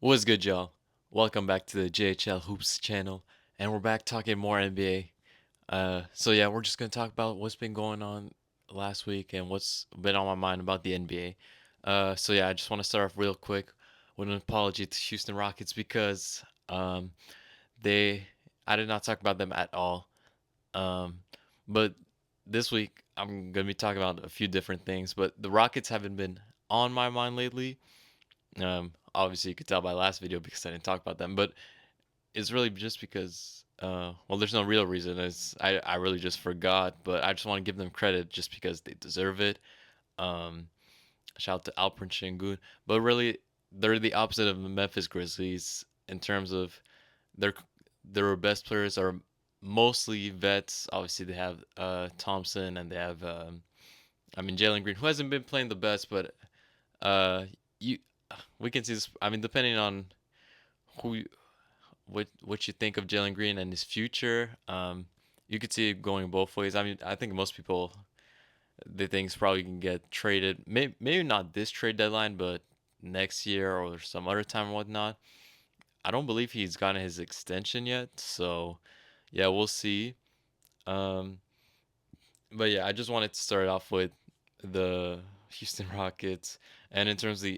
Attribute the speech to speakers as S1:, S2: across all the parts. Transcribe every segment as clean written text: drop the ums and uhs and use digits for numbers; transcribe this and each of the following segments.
S1: What's good, y'all? Welcome back to the JHL Hoops channel, and we're back talking more NBA. So we're just gonna talk about what's been going on last week and what's been on my mind about the NBA. I just want to start off real quick with an apology to Houston Rockets because they I did not talk about them at all. Um, but this week I'm gonna be talking about a few different things, but the Rockets haven't been on my mind lately. Obviously you could tell by last video because I didn't talk about them, but it's really just because there's no real reason. I really just forgot, but I just want to give them credit just because they deserve it. Um, Shout out to Alperen Şengün, but really they're the opposite of the Memphis Grizzlies in terms of their their best players are mostly vets. Obviously they have Thompson and they have Jalen Green, who hasn't been playing the best, but uh you we can see this. Depending on who what you think of Jalen Green and his future. You could see it going both ways. I think most people they think he's probably can get traded. Maybe not this trade deadline, but next year or some other time or whatnot. I don't believe he's gotten his extension yet, so yeah, we'll see. Um, but yeah, I just wanted to start off with the Houston Rockets, and in terms of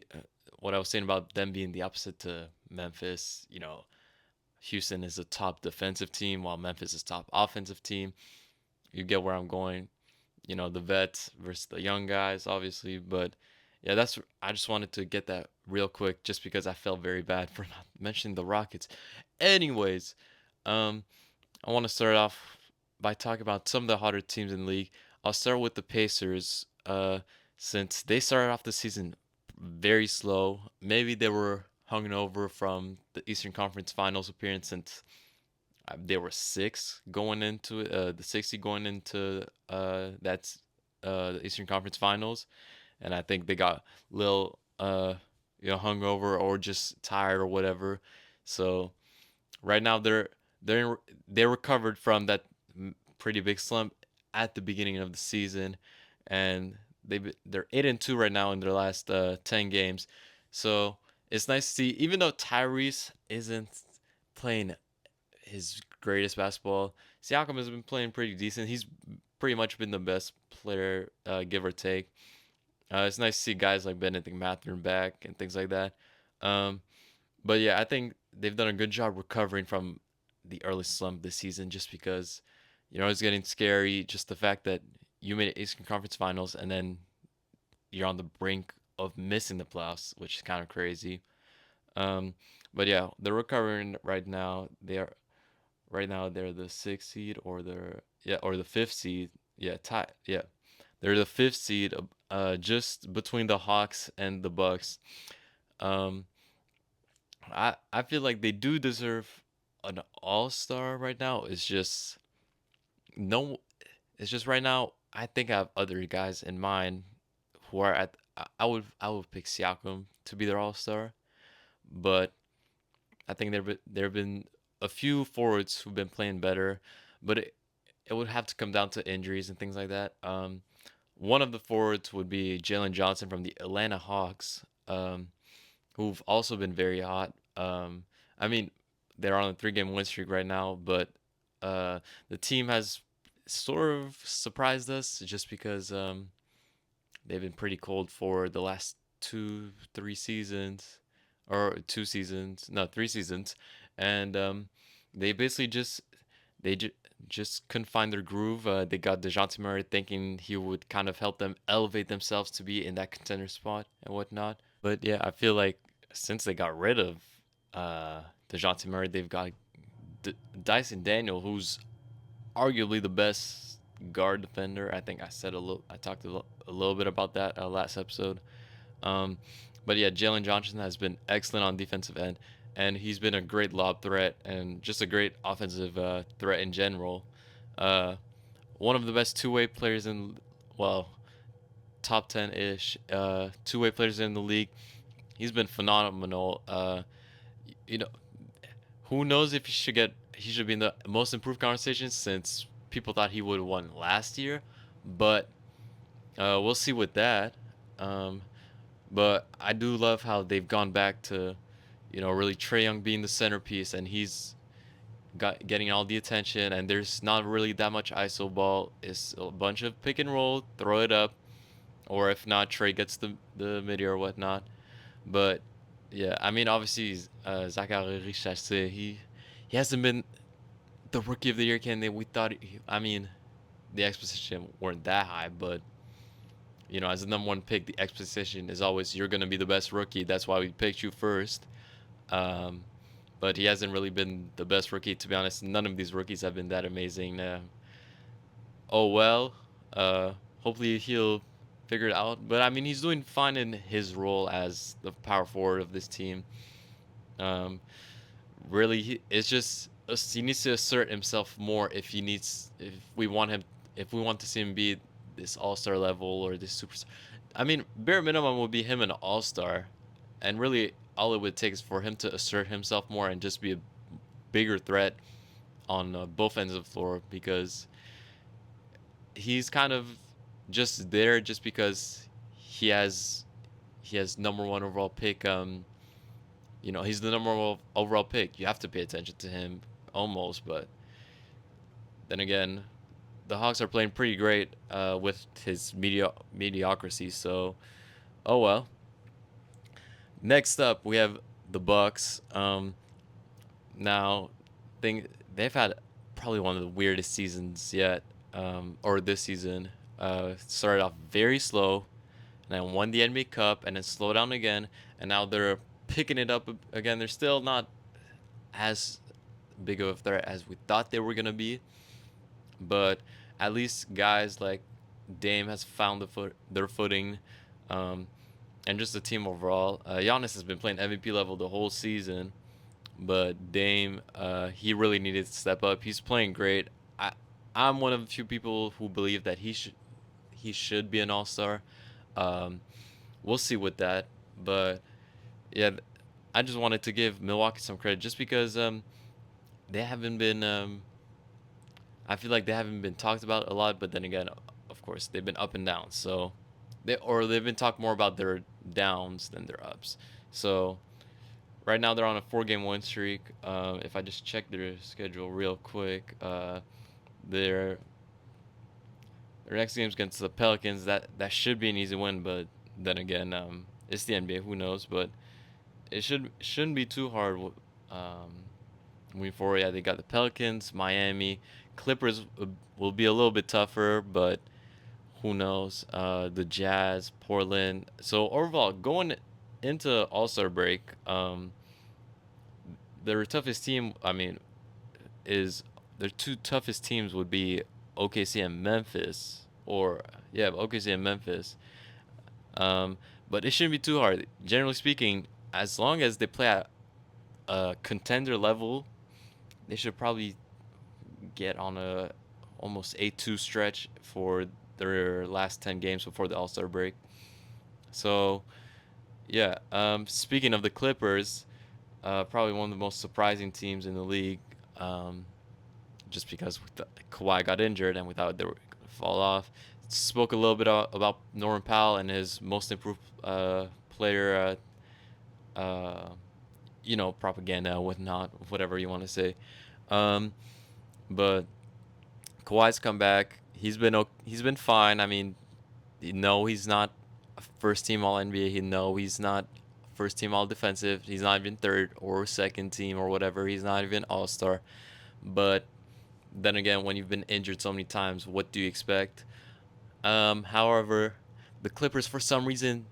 S1: what I was saying about them being the opposite to Memphis, Houston is a top defensive team while Memphis is top offensive team. You get where I'm going. The vets versus the young guys, obviously. But yeah, I just wanted to get that real quick just because I felt very bad for not mentioning the Rockets. Anyways, um, I want to start off by talking about some of the hotter teams in the league. I'll start with the Pacers, since they started off the season very slow. Maybe they were hung over from the Eastern Conference Finals appearance since they were six going into it, the 60 going into that's the Eastern Conference Finals, and I think they got a little hungover or just tired or whatever. So right now they recovered from that pretty big slump at the beginning of the season, and they're 8-2 right now in their last 10 games. So it's nice to see, even though Tyrese isn't playing his greatest basketball. Siakam has been playing pretty decent. He's pretty much been the best player, give or take. It's nice to see guys like Benedict Mathurin back and things like that. Um, but yeah, I think they've done a good job recovering from the early slump this season just because, it's getting scary. Just the fact that you made it Eastern Conference Finals and then you're on the brink of missing the playoffs, which is kind of crazy. Um, but yeah, they're recovering right now. Right now they're the sixth seed or the fifth seed. Yeah, tie. Yeah, they're the fifth seed. Just between the Hawks and the Bucks. Um, I feel like they do deserve an All Star right now. No. It's just right now. I think I have other guys in mind who are at. I would pick Siakam to be their All Star, but I think there have been a few forwards who've been playing better, but it would have to come down to injuries and things like that. One of the forwards would be Jalen Johnson from the Atlanta Hawks, who've also been very hot. I mean, they're on a 3-game win streak right now, but the team has sort of surprised us just because they've been pretty cold for the last 3 seasons, or 2 seasons, no, 3 seasons, and they basically they just couldn't find their groove. They got Dejounte Murray thinking he would kind of help them elevate themselves to be in that contender spot and whatnot. But yeah, I feel like since they got rid of Dejounte Murray, they've got Dyson Daniel, who's arguably the best guard defender. I think I talked a little bit about that last episode. Um, but yeah, Jalen Johnson has been excellent on defensive end, and he's been a great lob threat and just a great offensive threat in general. Uh, One of the best two-way players well, top 10 ish two-way players in the league. He's been phenomenal. You know, who knows if he should be in the most improved conversation since people thought he would have won last year, but we'll see with that. Um, but I do love how they've gone back to, really Trae Young being the centerpiece, and he's getting all the attention, and there's not really that much ISO ball. It's a bunch of pick and roll, throw it up, or if not, Trey gets the midi or whatnot. But yeah, I mean, obviously, Zachary Richardson, he hasn't been the rookie of the year candidate. We thought, I mean, the expectation weren't that high, but as the number one pick, the expectation is always you're gonna be the best rookie. That's why we picked you first. Um, but he hasn't really been the best rookie, to be honest. None of these rookies have been that amazing. Oh well. Uh, Hopefully he'll figure it out. But I mean, he's doing fine in his role as the power forward of this team. Um, Really, it's just he needs to assert himself more if we want him if we want to see him be this all-star level or this superstar. I mean, bare minimum would be him an all-star, and really all it would take is for him to assert himself more and just be a bigger threat on both ends of the floor because he's kind of just there just because he has he has number one overall pick. He's the number one overall pick. You have to pay attention to him almost, but then again, the Hawks are playing pretty great with his mediocrity. So, oh well. Next up, we have the Bucks. Now, they've had probably one of the weirdest seasons yet, or this season. Started off very slow, and then won the NBA Cup, and then slowed down again, and now they're picking it up again. They're still not as big of a threat as we thought they were gonna be, but at least guys like Dame has found their footing, um, and just the team overall. Giannis has been playing MVP level the whole season, but Dame, he really needed to step up. He's playing great. I'm one of the few people who believe that he should be an All Star. Um, we'll see with that, but yeah, I just wanted to give Milwaukee some credit just because they haven't been I feel like they haven't been talked about a lot, but then again, of course, they've been up and down. So they've been talked more about their downs than their ups. So right now they're on a 4-game win streak. If I just check their schedule real quick, their their next game's against the Pelicans. That should be an easy win, but then again, it's the NBA. Who knows? But it shouldn't be too hard. Moving forward, yeah, they got the Pelicans, Miami, Clippers will be a little bit tougher, but who knows? The Jazz, Portland. So overall, going into All Star break, their toughest team, I mean, is their two toughest teams would be OKC and Memphis, or yeah, OKC and Memphis. Um, but it shouldn't be too hard. Generally speaking, as long as they play at a contender level, they should probably get on a almost 8-2 stretch for their last 10 games before the All-Star break. So, yeah, speaking of the Clippers, probably one of the most surprising teams in the league, um, just because Kawhi got injured and we thought they were going to fall off. Spoke a little bit about Norman Powell and his most improved player, uh, propaganda, whatnot, whatever you want to say. Um, but Kawhi's come back. He's been fine. I mean, no, he's not a first team All NBA. He's not first team All Defensive. He's not even third or second team or whatever. He's not even All Star. But then again, when you've been injured so many times, what do you expect? However, the Clippers for some reason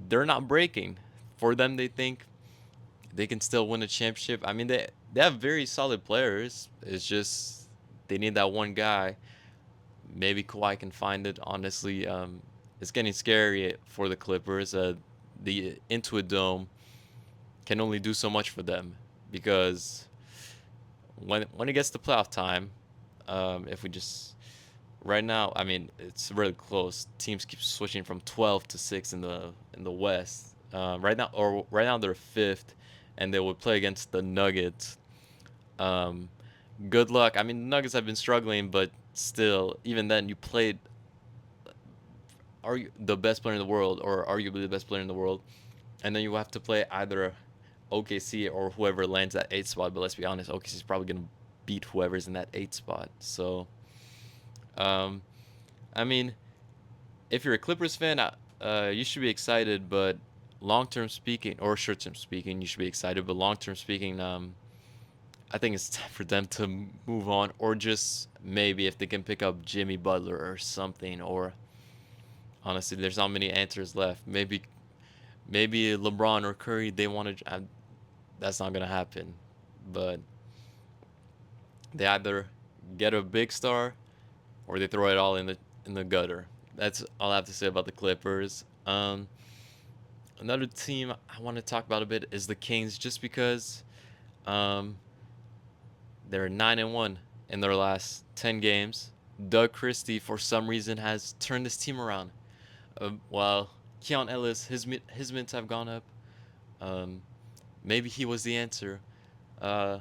S1: they're not breaking. For them, they think they can still win a championship. I mean, they have very solid players. It's just they need that one guy. Maybe Kawhi can find it. Honestly, it's getting scary for the Clippers. The Intuit Dome can only do so much for them because when it gets to playoff time, if we just right now, I mean, it's really close. Teams keep switching from 12 to 6 in the West. Right now they're fifth, and they would play against the Nuggets. Um, Good luck. I mean, the Nuggets have been struggling, but still, even then, you played the best player in the world, or arguably the best player in the world, and then you have to play either OKC or whoever lands that eighth spot. But let's be honest, OKC is probably gonna beat whoever's in that eighth spot. So, um, I mean, if you're a Clippers fan, you should be excited. But long term speaking, or short term speaking, you should be excited. But long term speaking, I think it's time for them to move on, or just maybe if they can pick up Jimmy Butler or something. Or honestly, there's not many answers left. Maybe LeBron or Curry, they want to. That's not gonna happen. But they either get a big star or they throw it all in the gutter. That's all I have to say about the Clippers. Another team I want to talk about a bit is the Kings, just because um, they're 9-1 in their last 10 games. Doug Christie, for some reason, has turned this team around. While Keon Ellis, his mints have gone up. Um, Maybe he was the answer. Uh,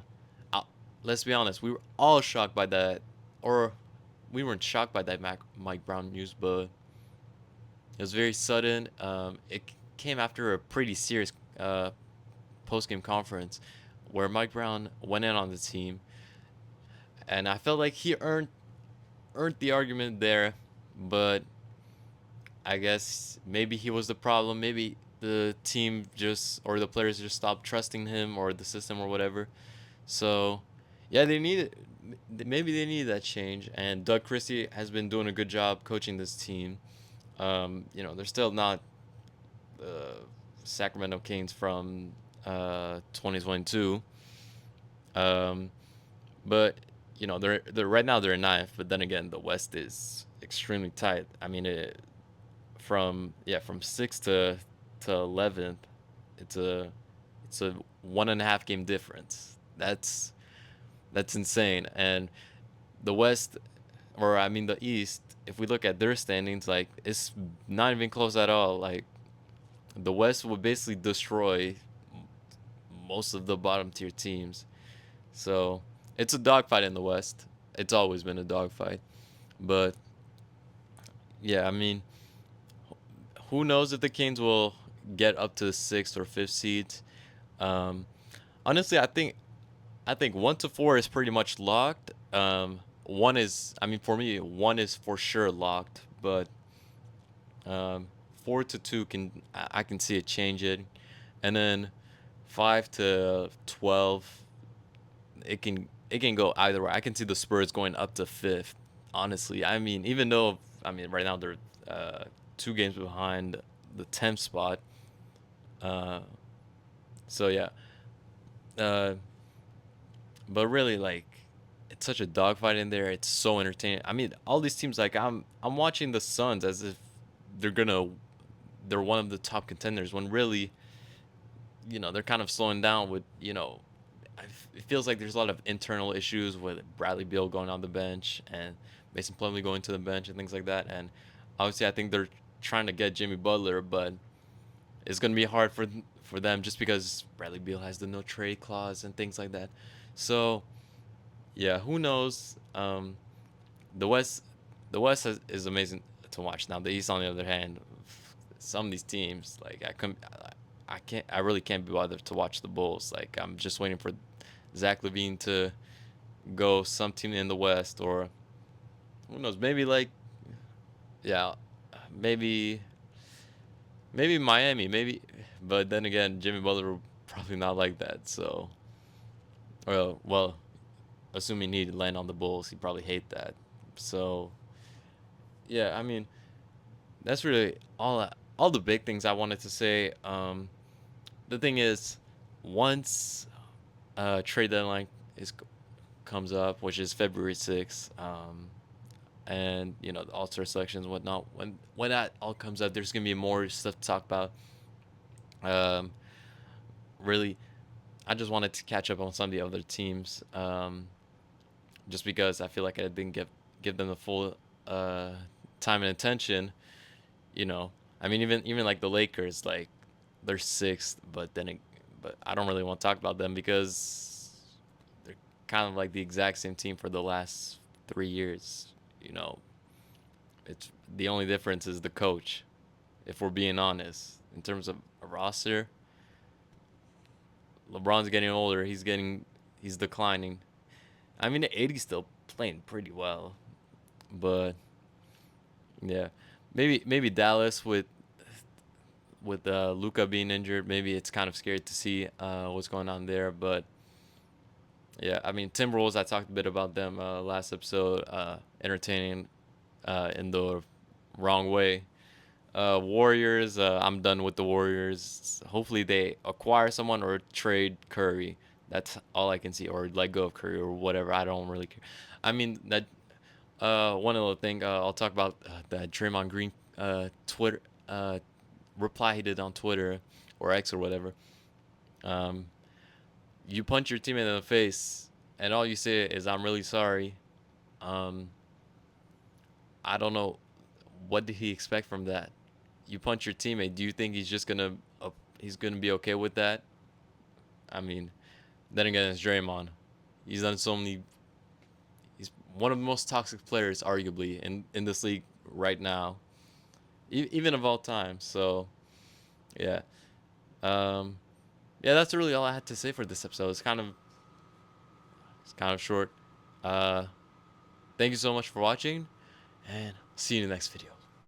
S1: let's be honest, we were all shocked by that, or we weren't shocked by that Mike Brown news, but it was very sudden. It came after a pretty serious post game conference where Mike Brown went in on the team, and I felt like he earned the argument there, but I guess maybe he was the problem. Maybe the team just or the players just stopped trusting him or the system or whatever. So, yeah, they need maybe they need that change. And Doug Christie has been doing a good job coaching this team. They're still not uh, Sacramento Kings from 2022. Um, but they're right now they're ninth. But then again, the West is extremely tight. I mean, from sixth to 11th, it's a 1.5 game difference. That's insane. And the West, or I mean the East, if we look at their standings, like it's not even close at all. Like the West would basically destroy most of the bottom tier teams. So it's a dogfight in the West. It's always been a dogfight. But yeah, I mean, who knows if the Kings will get up to the sixth or fifth seeds? Um, Honestly, I think 1 to 4 is pretty much locked. One is, I mean, for me, one is for sure locked, but 4 to 2 I can see it changing, and then 5 to 12, it can go either way. I can see the Spurs going up to fifth. Honestly, I mean, even though I mean right now they're 2 games behind the 10th spot. Uh, so yeah. Uh, But really, like, it's such a dogfight in there. It's so entertaining. I mean, all these teams, like, I'm watching the Suns as if they're gonna they're one of the top contenders when really, they're kind of slowing down with, it feels like there's a lot of internal issues with Bradley Beal going on the bench and Mason Plumlee going to the bench and things like that. And obviously, I think they're trying to get Jimmy Butler, but it's gonna be hard for them just because Bradley Beal has the no trade clause and things like that. So yeah, who knows? The West, is amazing to watch. Now the East, on the other hand, some of these teams, like I really can't be bothered to watch the Bulls. Like I'm just waiting for Zach Levine to go some team in the West, or who knows? Maybe like yeah, maybe Miami, maybe. But then again, Jimmy Butler will probably not like that. So, well, assuming he'd land on the Bulls, he'd probably hate that. So yeah, I mean that's really all the big things I wanted to say. The thing is, once trade deadline is comes up, which is February 6th, and the All Star selections and whatnot. When that all comes up, there's gonna be more stuff to talk about. Um, Really, I just wanted to catch up on some of the other teams. Just because I feel like I didn't give them the full uh, time and attention. You know, I mean, even like the Lakers, like they're sixth, but I don't really want to talk about them because they're kind of like the exact same team for the last 3 years. You know, it's the only difference is the coach. If we're being honest, in terms of a roster, LeBron's getting older. He's declining. I mean, the 80's still playing pretty well, but yeah, maybe Dallas with Luca being injured, maybe it's kind of scary to see what's going on there. But yeah, I mean, Timberwolves. I talked a bit about them last episode. Entertaining in the wrong way. Warriors. I'm done with the Warriors. Hopefully they acquire someone or trade Curry. That's all I can see, or let go of Curry or whatever. I don't really care. I mean that. One other thing I'll talk about that Draymond Green Twitter reply he did on Twitter or X or whatever. Um, you punch your teammate in the face, and all you say is "I'm really sorry." Um, I don't know what did he expect from that. You punch your teammate. Do you think he's gonna be okay with that? I mean, then again, it's Draymond. He's done so many. He's one of the most toxic players, arguably, in this league right now, even of all time. So yeah, um, yeah, that's really all I had to say for this episode. It's kind of short. Uh, Thank you so much for watching, and see you in the next video.